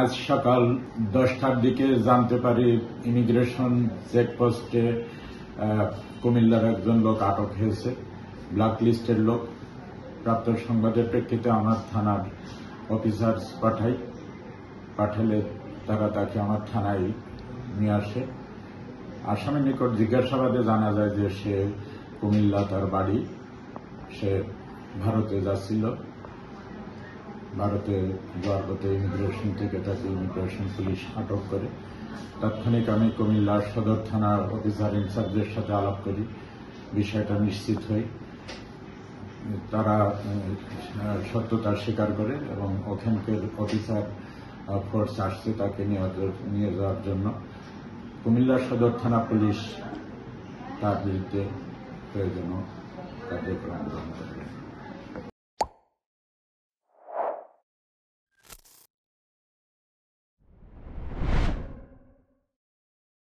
আজ সকাল 10টার দিকে জানতে পারি ইমিগ্রেশন চেকপোস্টে কুমিল্লার একজন লোক আটক হয়েছে, ব্ল্যাক লিস্টের লোক। প্রাপ্ত সংবাদের প্রেক্ষিতে আমার থানার অফিসার পাঠালে তারা তাকে আমার থানায় নিয়ে আসে। আসামের নিকট জিজ্ঞাসাবাদে জানা যায় যে সে কুমিল্লা তার বাড়ি, সে ভারতে যাচ্ছিল। ভারতে যাওয়ার পথে ইমিগ্রেশন থেকে তাকে ইমিগ্রেশন পুলিশ আটক করে। তাৎক্ষণিক আমি কুমিল্লার সদর থানার অফিসার ইনচার্জের সাথে আলাপ করি, বিষয়টা নিশ্চিত হই। তারা সত্যতা স্বীকার করে এবং ওখানকার অফিসার ফোর্স আসছে তাকে নিয়ে যাওয়ার জন্য। কুমিল্লা সদর থানা পুলিশ তার বিরুদ্ধে প্রয়োজনীয় কার্যক্রম গ্রহণ করে।